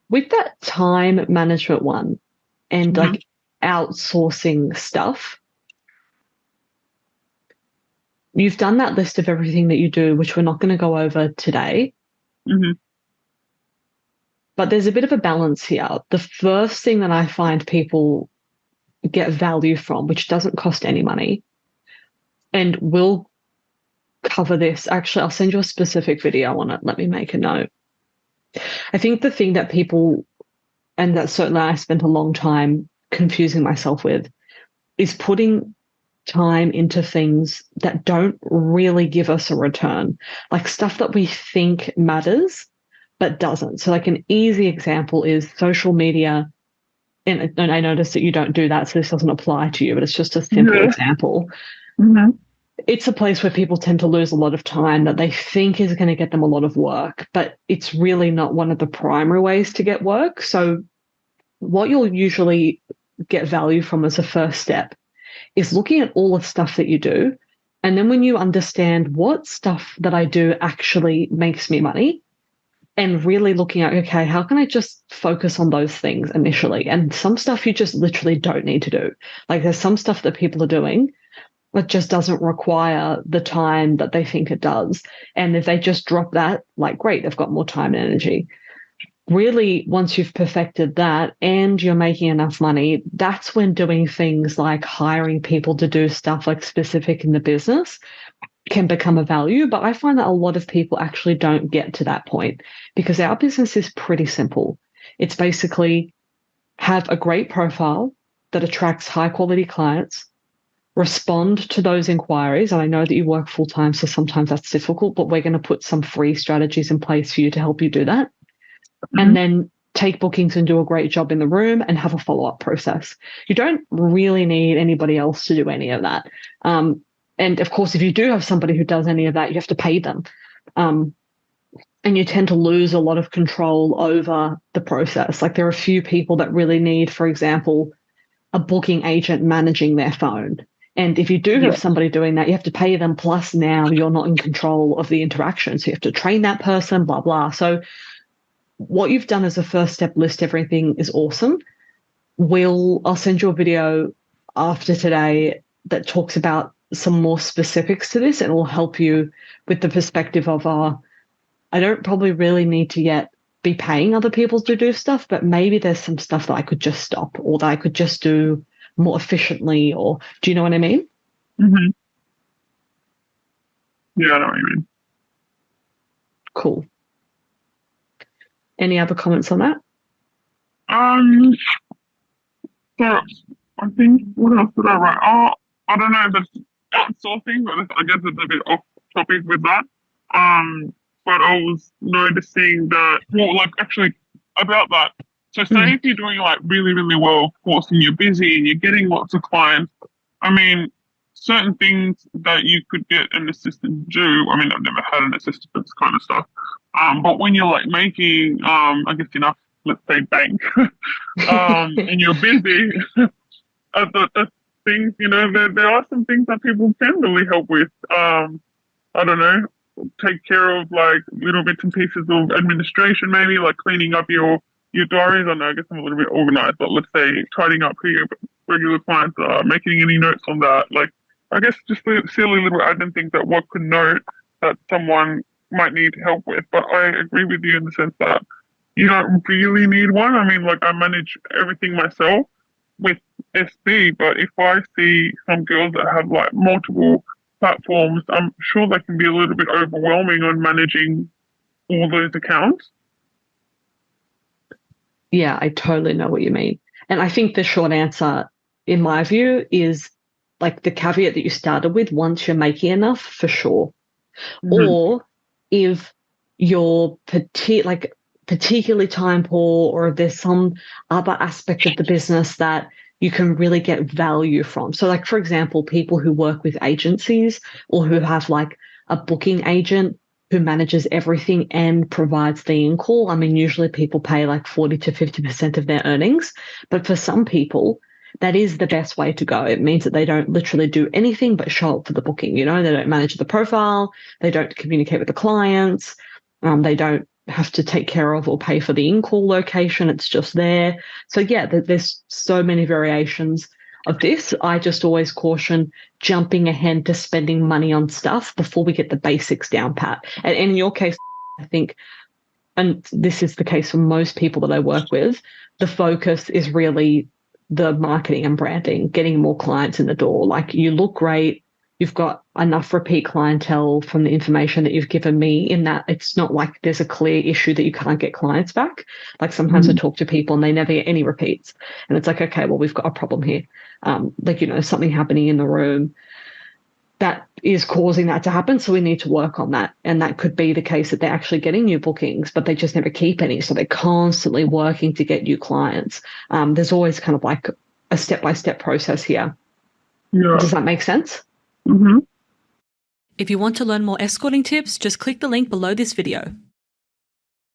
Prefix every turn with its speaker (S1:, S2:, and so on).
S1: With that time management one and
S2: Mm-hmm.
S1: like outsourcing stuff, you've done that list of everything that you do, which we're not going to go over today.
S2: Mm-hmm.
S1: But there's a bit of a balance here. The first thing that I find people get value from, which doesn't cost any money, and we'll cover this. Actually, I'll send you a specific video on it. Let me make a note. I think the thing that people, and that certainly I spent a long time confusing myself with, is putting time into things that don't really give us a return, like stuff that we think matters but doesn't. So, like an easy example is social media. And I notice that you don't do that, so this doesn't apply to you, but it's just a simple
S2: Yeah.
S1: example.
S2: Mm-hmm.
S1: It's a place where people tend to lose a lot of time that they think is going to get them a lot of work, but it's really not one of the primary ways to get work. So, what you'll usually get value from as a first step is looking at all the stuff that you do. And then when you understand what stuff that I do actually makes me money, and really looking at, okay, how can I just focus on those things initially? And some stuff you just literally don't need to do. Like there's some stuff that people are doing that just doesn't require the time that they think it does. And if they just drop that, like, great, they've got more time and energy. Really, once you've perfected that and you're making enough money, that's when doing things like hiring people to do stuff like specific in the business can become a value. But I find that a lot of people actually don't get to that point because our business is pretty simple. It's basically have a great profile that attracts high quality clients, respond to those inquiries. And I know that you work full time, so sometimes that's difficult, but we're going to put some free strategies in place for you to help you do that.
S2: Mm-hmm.
S1: And then take bookings and do a great job in the room and have a follow-up process. You don't really need anybody else to do any of that. And of course, if you do have somebody who does any of that, you have to pay them. Um, and you tend to lose a lot of control over the process. Like there are a few people that really need, for example, a booking agent managing their phone. And if you do have
S2: Yeah.
S1: somebody doing that, you have to pay them. Plus, now you're not in control of the interaction. So you have to train that person, blah, blah. So what you've done as a first step, list everything, is awesome. I'll send you a video after today that talks about some more specifics to this and it will help you with the perspective of I don't probably really need to yet be paying other people to do stuff, but maybe there's some stuff that I could just stop or that I could just do more efficiently, or do you know what I mean?
S2: Mm-hmm. Yeah, I know what you mean.
S1: Cool. Any other comments on that?
S2: Um, so I think what else did I write? Oh, I don't know if it's outsourcing, but I guess it's a bit off topic with that. But I was noticing that, well, like actually about that. So say
S1: Mm.
S2: if you're doing like really, really well, of course, and you're busy and you're getting lots of clients, I mean, certain things that you could get an assistant to do. I mean, I've never had an assistant for this kind of stuff. But when you're like making, I guess enough, let's say bank, and you're busy, the things, there are some things that people can really help with. I don't know, take care of like little bits and pieces of administration, maybe like cleaning up your diaries. I know, I guess I'm a little bit organized, but let's say tidying up who your regular clients are, making any notes on that. Like, I guess just silly little admin things that one could note that someone might need help with. But I agree with you in the sense that you don't really need one. I mean, like I manage everything myself with SB, but if I see some girls that have like multiple platforms, I'm sure they can be a little bit overwhelming on managing all those accounts.
S1: Yeah, I totally know what you mean. And I think the short answer, in my view, is like the caveat that you started with, once you're making enough, for sure.
S2: Mm-hmm.
S1: Or if you're particularly time poor, or if there's some other aspect of the business that you can really get value from. So, like, for example, people who work with agencies or who have like a booking agent who manages everything and provides the in-call. I mean, usually people pay like 40 to 50% of their earnings, but for some people, that is the best way to go. It means that they don't literally do anything but show up for the booking. They don't manage the profile, they don't communicate with the clients, they don't have to take care of or pay for the in-call location. It's just there. So yeah, there's so many variations of this. I just always caution jumping ahead to spending money on stuff before we get the basics down pat. And in your case, I think, and this is the case for most people that I work with, the focus is really the marketing and branding, getting more clients in the door. Like, you look great. You've got enough repeat clientele from the information that you've given me, in that it's not like there's a clear issue that you can't get clients back. Like, sometimes I talk to people and they never get any repeats. And it's like, okay, well, we've got a problem here. Like, something happening in the room that is causing that to happen. So we need to work on that. And that could be the case that they're actually getting new bookings, but they just never keep any. So they're constantly working to get new clients. There's always kind of like a step-by-step process here.
S2: Yeah.
S1: Does that make sense?
S2: Mm-hmm.
S3: If you want to learn more escorting tips, just click the link below this video.